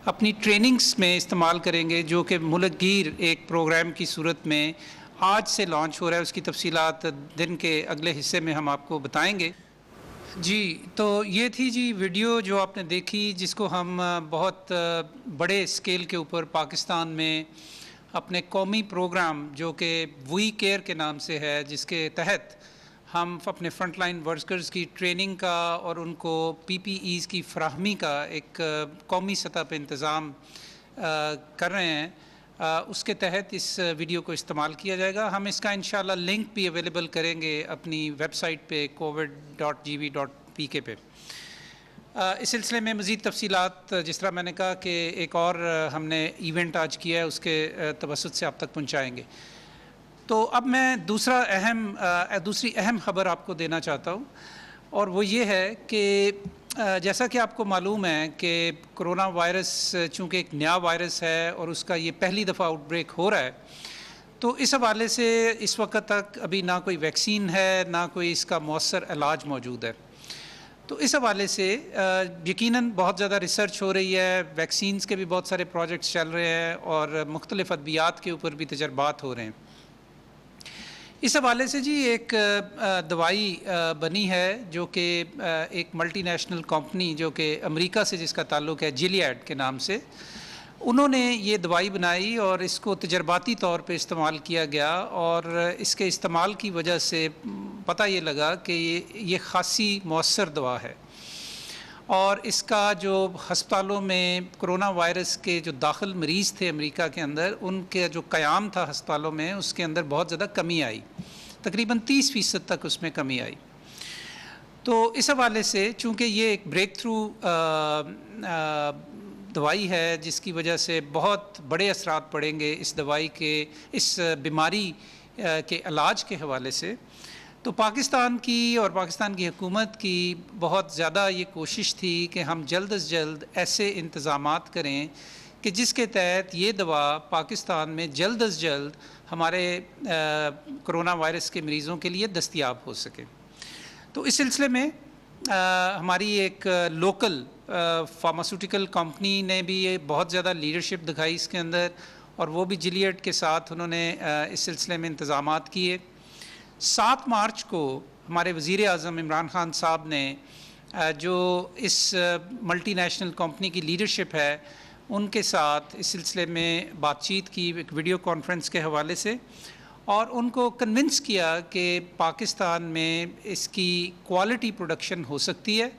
اپنی ٹریننگز میں استعمال کریں گے، جو کہ ملک گیر ایک پروگرام کی صورت میں آج سے لانچ ہو رہا ہے۔ اس کی تفصیلات دن کے اگلے حصے میں ہم آپ کو بتائیں گے۔ جی، تو یہ تھی جی ویڈیو جو آپ نے دیکھی، جس کو ہم بہت بڑے اسکیل کے اوپر پاکستان میں اپنے قومی پروگرام جو کہ وی کیئر کے نام سے ہے، جس کے تحت ہم اپنے فرنٹ لائن ورکرز کی ٹریننگ کا اور ان کو پی پی ایز کی فراہمی کا ایک قومی سطح پہ انتظام کر رہے ہیں، اس کے تحت اس ویڈیو کو استعمال کیا جائے گا۔ ہم اس کا انشاءاللہ لنک بھی اویلیبل کریں گے اپنی ویب سائٹ پہ covid.gv.pk پہ۔ اس سلسلے میں مزید تفصیلات، جس طرح میں نے کہا کہ ایک اور ہم نے ایونٹ آج کیا ہے، اس کے توسط سے آپ تک پہنچائیں گے۔ تو اب میں دوسری اہم خبر آپ کو دینا چاہتا ہوں، اور وہ یہ ہے کہ جیسا کہ آپ کو معلوم ہے کہ کرونا وائرس چونکہ ایک نیا وائرس ہے اور اس کا یہ پہلی دفعہ آؤٹ بریک ہو رہا ہے، تو اس حوالے سے اس وقت تک ابھی نہ کوئی ویکسین ہے، نہ کوئی اس کا مؤثر علاج موجود ہے۔ تو اس حوالے سے یقیناً بہت زیادہ ریسرچ ہو رہی ہے، ویکسینز کے بھی بہت سارے پروجیکٹس چل رہے ہیں اور مختلف ادویات کے اوپر بھی تجربات ہو رہے ہیں۔ اس حوالے سے جی ایک دوائی بنی ہے جو کہ ایک ملٹی نیشنل کمپنی جو کہ امریکہ سے جس کا تعلق ہے، جیلیاڈ کے نام سے، انہوں نے یہ دوائی بنائی اور اس کو تجرباتی طور پہ استعمال کیا گیا، اور اس کے استعمال کی وجہ سے پتہ یہ لگا کہ یہ خاصی مؤثر دوا ہے، اور اس کا جو ہسپتالوں میں کرونا وائرس کے جو داخل مریض تھے امریکہ کے اندر، ان کے جو قیام تھا ہسپتالوں میں، اس کے اندر بہت زیادہ کمی آئی، تقریباً 30% تک اس میں کمی آئی۔ تو اس حوالے سے چونکہ یہ ایک بریک تھرو دوائی ہے، جس کی وجہ سے بہت بڑے اثرات پڑیں گے اس دوائی کے، اس بیماری کے علاج کے حوالے سے، تو پاکستان کی اور پاکستان کی حکومت کی بہت زیادہ یہ کوشش تھی کہ ہم جلد از جلد ایسے انتظامات کریں کہ جس کے تحت یہ دوا پاکستان میں جلد از جلد ہمارے کرونا وائرس کے مریضوں کے لیے دستیاب ہو سکے۔ تو اس سلسلے میں ہماری ایک لوکل فارماسیوٹیکل کمپنی نے بھی بہت زیادہ لیڈرشپ دکھائی اس کے اندر، اور وہ بھی جیلیاڈ کے ساتھ انہوں نے اس سلسلے میں انتظامات کیے۔ 7 مارچ کو ہمارے وزیر اعظم عمران خان صاحب نے جو اس ملٹی نیشنل کمپنی کی لیڈرشپ ہے، ان کے ساتھ اس سلسلے میں بات چیت کی ایک ویڈیو کانفرنس کے حوالے سے، اور ان کو کنونس کیا کہ پاکستان میں اس کی کوالٹی پروڈکشن ہو سکتی ہے،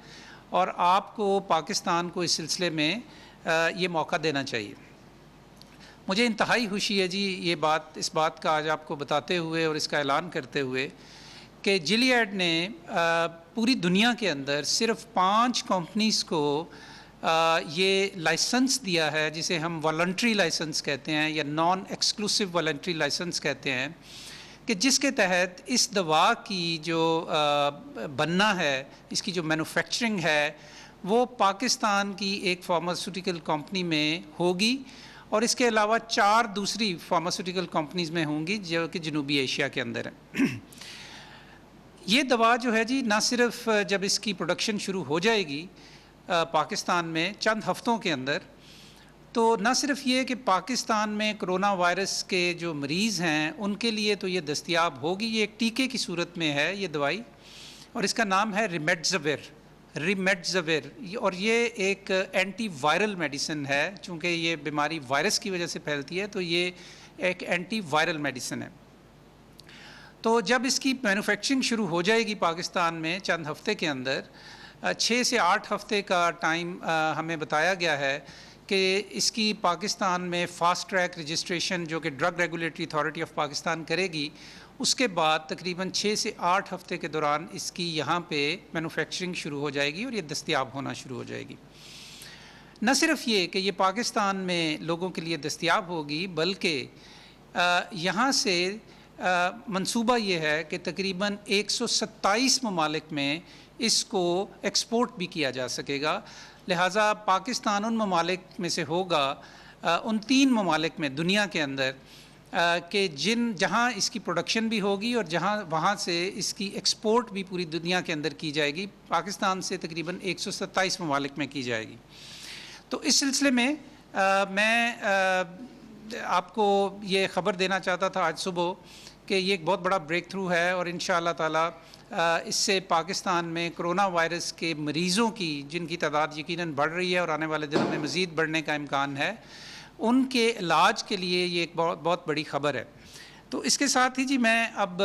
اور آپ کو پاکستان کو اس سلسلے میں یہ موقع دینا چاہیے۔ مجھے انتہائی خوشی ہے جی اس بات کا آج آپ کو بتاتے ہوئے اور اس کا اعلان کرتے ہوئے کہ جیلیاڈ نے پوری دنیا کے اندر صرف 5 کمپنیز کو یہ لائسنس دیا ہے، جسے ہم والنٹری لائسنس کہتے ہیں یا نان ایکسکلوسیو والنٹری لائسنس کہتے ہیں، کہ جس کے تحت اس دوا کی جو بننا ہے، اس کی جو مینوفیکچرنگ ہے، وہ پاکستان کی ایک فارماسیوٹیکل کمپنی میں ہوگی، اور اس کے علاوہ 4 دوسری فارماسیوٹیکل کمپنیز میں ہوں گی جو کہ جنوبی ایشیا کے اندر ہیں۔ یہ دوا جو ہے جی، نہ صرف جب اس کی پروڈکشن شروع ہو جائے گی پاکستان میں چند ہفتوں کے اندر، تو نہ صرف یہ کہ پاکستان میں کرونا وائرس کے جو مریض ہیں ان کے لیے تو یہ دستیاب ہوگی، یہ ایک ٹیکے کی صورت میں ہے یہ دوائی، اور اس کا نام ہے ریمڈیزیویر، اور یہ ایک اینٹی وائرل میڈیسن ہے۔ چونکہ یہ بیماری وائرس کی وجہ سے پھیلتی ہے، تو یہ ایک اینٹی وائرل میڈیسن ہے۔ تو جب اس کی مینوفیکچرنگ شروع ہو جائے گی پاکستان میں چند ہفتے کے اندر، 6 سے 8 ہفتے کا ٹائم ہمیں بتایا گیا ہے کہ اس کی پاکستان میں فاسٹ ٹریک رجسٹریشن جو کہ drug regulatory authority of Pakistan کرے گی، اس کے بعد تقریباً 6 سے 8 ہفتے کے دوران اس کی یہاں پہ مینوفیکچرنگ شروع ہو جائے گی اور یہ دستیاب ہونا شروع ہو جائے گی۔ نہ صرف یہ کہ یہ پاکستان میں لوگوں کے لیے دستیاب ہوگی، بلکہ یہاں سے منصوبہ یہ ہے کہ تقریباً 127 ممالک میں اس کو ایکسپورٹ بھی کیا جا سکے گا۔ لہٰذا پاکستان ان ممالک میں سے ہوگا، ان 3 ممالک میں دنیا کے اندر کہ جہاں اس کی پروڈکشن بھی ہوگی اور وہاں سے اس کی ایکسپورٹ بھی پوری دنیا کے اندر کی جائے گی۔ پاکستان سے تقریباً 127 ممالک میں کی جائے گی۔ تو اس سلسلے میں میں آپ کو یہ خبر دینا چاہتا تھا آج صبح کہ یہ ایک بہت بڑا بریک تھرو ہے، اور انشاءاللہ تعالی اس سے پاکستان میں کرونا وائرس کے مریضوں کی، جن کی تعداد یقیناً بڑھ رہی ہے اور آنے والے دنوں میں مزید بڑھنے کا امکان ہے، ان کے علاج کے لیے یہ ایک بہت بڑی خبر ہے۔ تو اس کے ساتھ ہی جی میں اب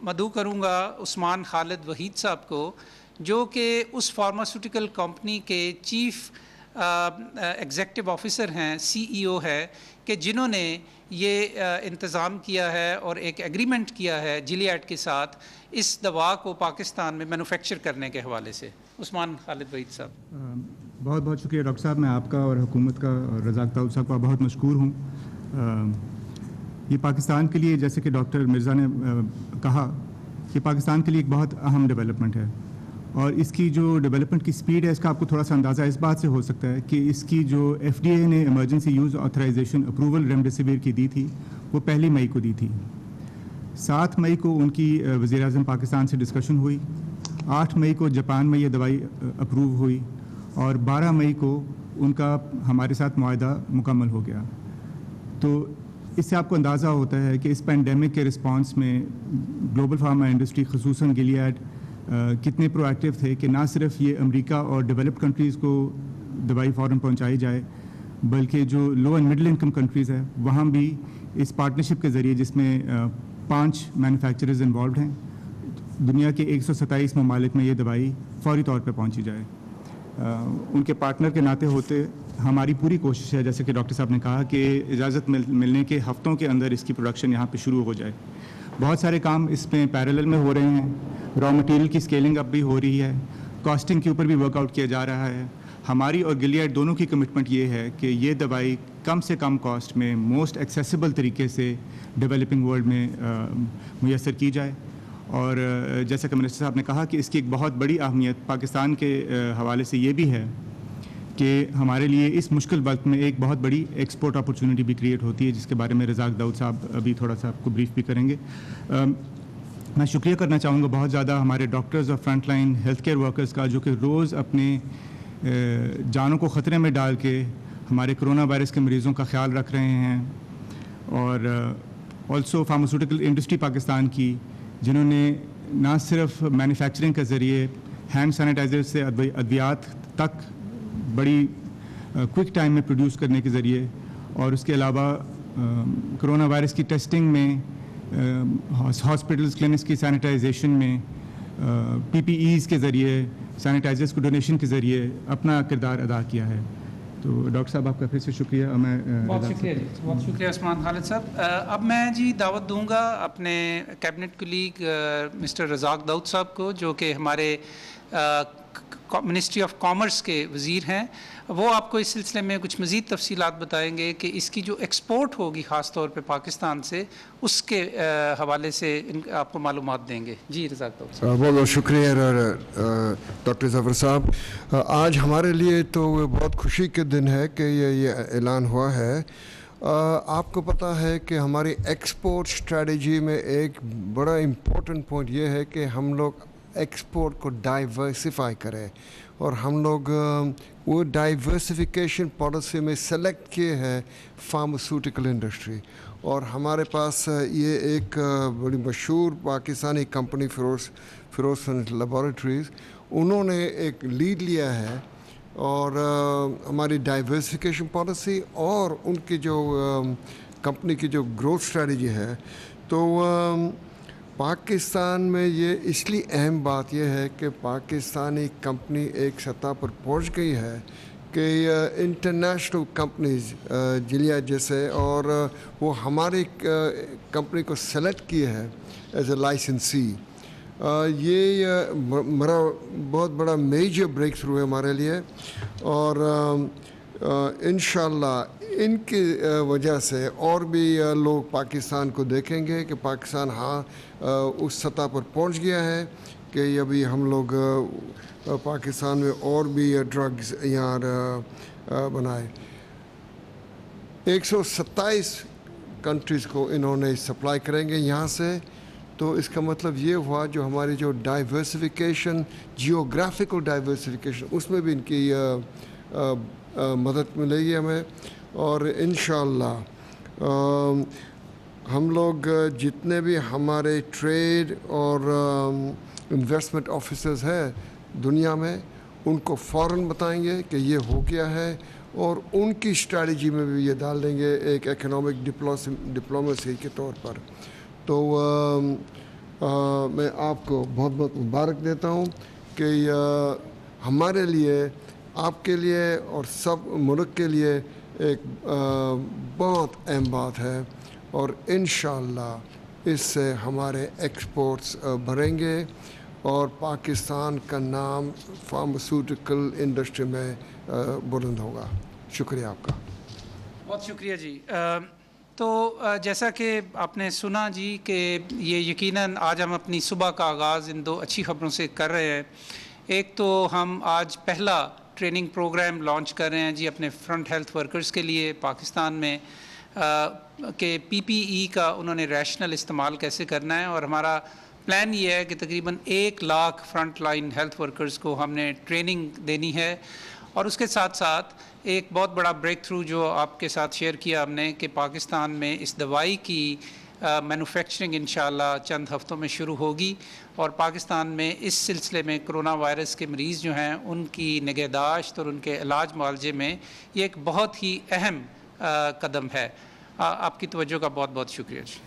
مدعو کروں گا عثمان خالد وحید صاحب کو، جو کہ اس فارماسیوٹیکل کمپنی کے چیف ایگزیکٹو آفیسر ہیں، سی ای او ہے، کہ جنہوں نے یہ انتظام کیا ہے اور ایک ایگریمنٹ کیا ہے جیلیاڈ کے ساتھ اس دوا کو پاکستان میں مینوفیکچر کرنے کے حوالے سے۔ عثمان خالد وحید صاحب۔ بہت بہت شکریہ ڈاکٹر صاحب، میں آپ کا اور حکومت کا اور رزاق داؤد صاحب کا بہت مشکور ہوں۔ یہ پاکستان کے لیے، جیسے کہ ڈاکٹر مرزا نے کہا، کہ پاکستان کے لیے ایک بہت اہم ڈیولپمنٹ ہے، اور اس کی جو ڈیولپمنٹ کی سپیڈ ہے، اس کا آپ کو تھوڑا سا اندازہ اس بات سے ہو سکتا ہے کہ اس کی جو ایف ڈی اے نے ایمرجنسی یوز آتھرائزیشن اپروول ریمڈیسیویر کی دی تھی، وہ 1 مئی کو دی تھی۔ 7 مئی کو ان کی وزیر اعظم پاکستان سے ڈسکشن ہوئی، 8 مئی کو جاپان میں یہ دوائی اپروو ہوئی، اور 12 مئی کو ان کا ہمارے ساتھ معاہدہ مکمل ہو گیا۔ تو اس سے آپ کو اندازہ ہوتا ہے کہ اس پینڈیمک کے رسپانس میں گلوبل فارما انڈسٹری، خصوصاً گیلیاڈ، کتنے پرو ایکٹیو تھے کہ نہ صرف یہ امریکہ اور ڈیولپڈ کنٹریز کو دوائی فوراً پہنچائی جائے، بلکہ جو لو اینڈ مڈل انکم کنٹریز ہے وہاں بھی اس پارٹنرشپ کے ذریعے، جس میں 5 مینوفیکچررز انوالوڈ ہیں، دنیا کے 127 ممالک میں یہ دوائی فوری طور پہ پہنچی جائے۔ ان کے پارٹنر کے ناطے ہوتے ہماری پوری کوشش ہے، جیسے کہ ڈاکٹر صاحب نے کہا، کہ اجازت ملنے کے ہفتوں کے اندر اس کی پروڈکشن یہاں پہ شروع ہو جائے۔ بہت سارے کام اس میں پیرالل میں ہو رہے ہیں، را مٹیریل کی اسکیلنگ اب بھی ہو رہی ہے، کاسٹنگ کے اوپر بھی ورک آؤٹ کیا جا رہا ہے۔ ہماری اور گیلیاڈ دونوں کی کمٹمنٹ یہ ہے کہ یہ دوائی کم سے کم کاسٹ میں موسٹ ایکسیسیبل طریقے سے ڈیولپنگ ورلڈ میں میسر کی جائے۔ اور جیسا کہ منسٹر صاحب نے کہا کہ اس کی ایک بہت بڑی اہمیت پاکستان کے حوالے سے یہ بھی ہے کہ ہمارے لیے اس مشکل وقت میں ایک بہت بڑی ایکسپورٹ اپرچونٹی بھی کریٹ ہوتی ہے، جس کے بارے میں رزاق داؤد صاحب ابھی تھوڑا سا آپ کو بریف بھی کریں گے۔ میں شکریہ کرنا چاہوں گا بہت زیادہ ہمارے ڈاکٹرز اور front line health care workers کا، جو کہ روز اپنے جانوں کو خطرے میں ڈال کے ہمارے کرونا وائرس کے مریضوں کا خیال رکھ رہے ہیں، اور آلسو فارماسیوٹیکل انڈسٹری پاکستان کی، جنہوں نے نہ صرف مینوفیکچرنگ کے ذریعے ہینڈ سینیٹائزر سے ادویات تک بڑی کوئک ٹائم میں پروڈیوس کرنے کے ذریعے، اور اس کے علاوہ کرونا وائرس کی ٹیسٹنگ میں، ہاسپٹلز کلینکس کی سینیٹائزیشن میں، پی پی ایز کے ذریعے، سینیٹائزرز کو ڈونیشن کے ذریعے اپنا کردار ادا کیا ہے۔ تو ڈاکٹر صاحب آپ کا پھر سے شکریہ۔ میں بہت شکریہ جی، بہت شکریہ عثمان خالد صاحب۔ اب میں جی دعوت دوں گا اپنے کیبنٹ کولیگ مسٹر رزاق داؤد صاحب کو، جو کہ ہمارے منسٹری آف کامرس کے وزیر ہیں۔ وہ آپ کو اس سلسلے میں کچھ مزید تفصیلات بتائیں گے کہ اس کی جو ایکسپورٹ ہوگی خاص طور پہ پاکستان سے، اس کے حوالے سے آپ کو معلومات دیں گے۔ جی رزاق داؤد صاحب۔ بہت بہت شکریہ ڈاکٹر ظفر صاحب۔ آج ہمارے لیے تو بہت خوشی کے دن ہے کہ یہ اعلان ہوا ہے۔ آپ کو پتہ ہے کہ ہماری ایکسپورٹ اسٹریٹجی میں ایک بڑا امپورٹنٹ پوائنٹ یہ ہے کہ ہم لوگ ایکسپورٹ کو ڈائیورسیفائی کریں، اور ہم لوگ وہ ڈائیورسیفیکیشن پالیسی میں سلیکٹ کیے ہیں فارماسیوٹیکل انڈسٹری، اور ہمارے پاس یہ ایک بڑی مشہور پاکستانی کمپنی فیروز لیبارٹریز، انہوں نے ایک لیڈ لیا ہے، اور ہماری ڈائیورسیفیکیشن پالیسی اور ان کی جو کمپنی کی جو گروتھ اسٹریٹجی ہے، تو پاکستان میں یہ اس لیے اہم بات یہ ہے کہ پاکستانی کمپنی ایک سطح پر پہنچ گئی ہے کہ انٹرنیشنل کمپنیز جیلیاڈ جیسے، اور وہ ہماری کمپنی کو سلیکٹ کیے ہے ایز اے لائسنسی۔ یہ میرا بہت بڑا میجر بریک تھرو ہے ہمارے لیے، اور انشاءاللہ ان کی وجہ سے اور بھی لوگ پاکستان کو دیکھیں گے کہ پاکستان اس سطح پر پہنچ گیا ہے کہ ابھی ہم لوگ پاکستان میں اور بھی ڈرگز یہاں بنائے۔ 127 کنٹریز کو انہوں نے سپلائی کریں گے یہاں سے، تو اس کا مطلب یہ ہوا جو ہماری جو ڈائیورسیفیکیشن، جیوگرافیکل ڈائیورسیفیکیشن، اس میں بھی ان کی مدد ملے گی ہمیں، اور انشاءاللہ ہم لوگ جتنے بھی ہمارے ٹریڈ اور انویسٹمنٹ آفیسرز ہیں دنیا میں، ان کو فوراً بتائیں گے کہ یہ ہو گیا ہے، اور ان کی اسٹریٹجی میں بھی یہ ڈال دیں گے ایک اکنامک ڈپلومیسی کے طور پر. تو میں آپ کو بہت بہت مبارک دیتا ہوں کہ ہمارے لیے، آپ کے لیے اور سب ملک کے لیے ایک بہت اہم بات ہے، اور انشاءاللہ اس سے ہمارے ایکسپورٹس بڑھیں گے اور پاکستان کا نام فارماسیوٹیکل انڈسٹری میں بلند ہوگا. شکریہ آپ کا. بہت شکریہ جی. تو جیسا کہ آپ نے سنا جی کہ یہ یقیناً آج ہم اپنی صبح کا آغاز ان دو اچھی خبروں سے کر رہے ہیں. ایک تو ہم آج پہلا ٹریننگ پروگرام لانچ کر رہے ہیں جی اپنے فرنٹ ہیلتھ ورکرز کے لیے پاکستان میں، کہ پی پی ای کا انہوں نے ریشنل استعمال کیسے کرنا ہے، اور ہمارا پلان یہ ہے کہ تقریباً 1 lakh front line health workers کو ہم نے ٹریننگ دینی ہے. اور اس کے ساتھ ساتھ ایک بہت بڑا بریک تھرو جو آپ کے ساتھ شیئر کیا ہم نے، کہ پاکستان میں اس دوائی کی مینوفیکچرنگ انشاءاللہ چند ہفتوں میں شروع ہوگی، اور پاکستان میں اس سلسلے میں کرونا وائرس کے مریض جو ہیں ان کی نگہداشت اور ان کے علاج معالجے میں یہ ایک بہت ہی اہم قدم ہے. آپ کی توجہ کا بہت بہت شکریہ جی.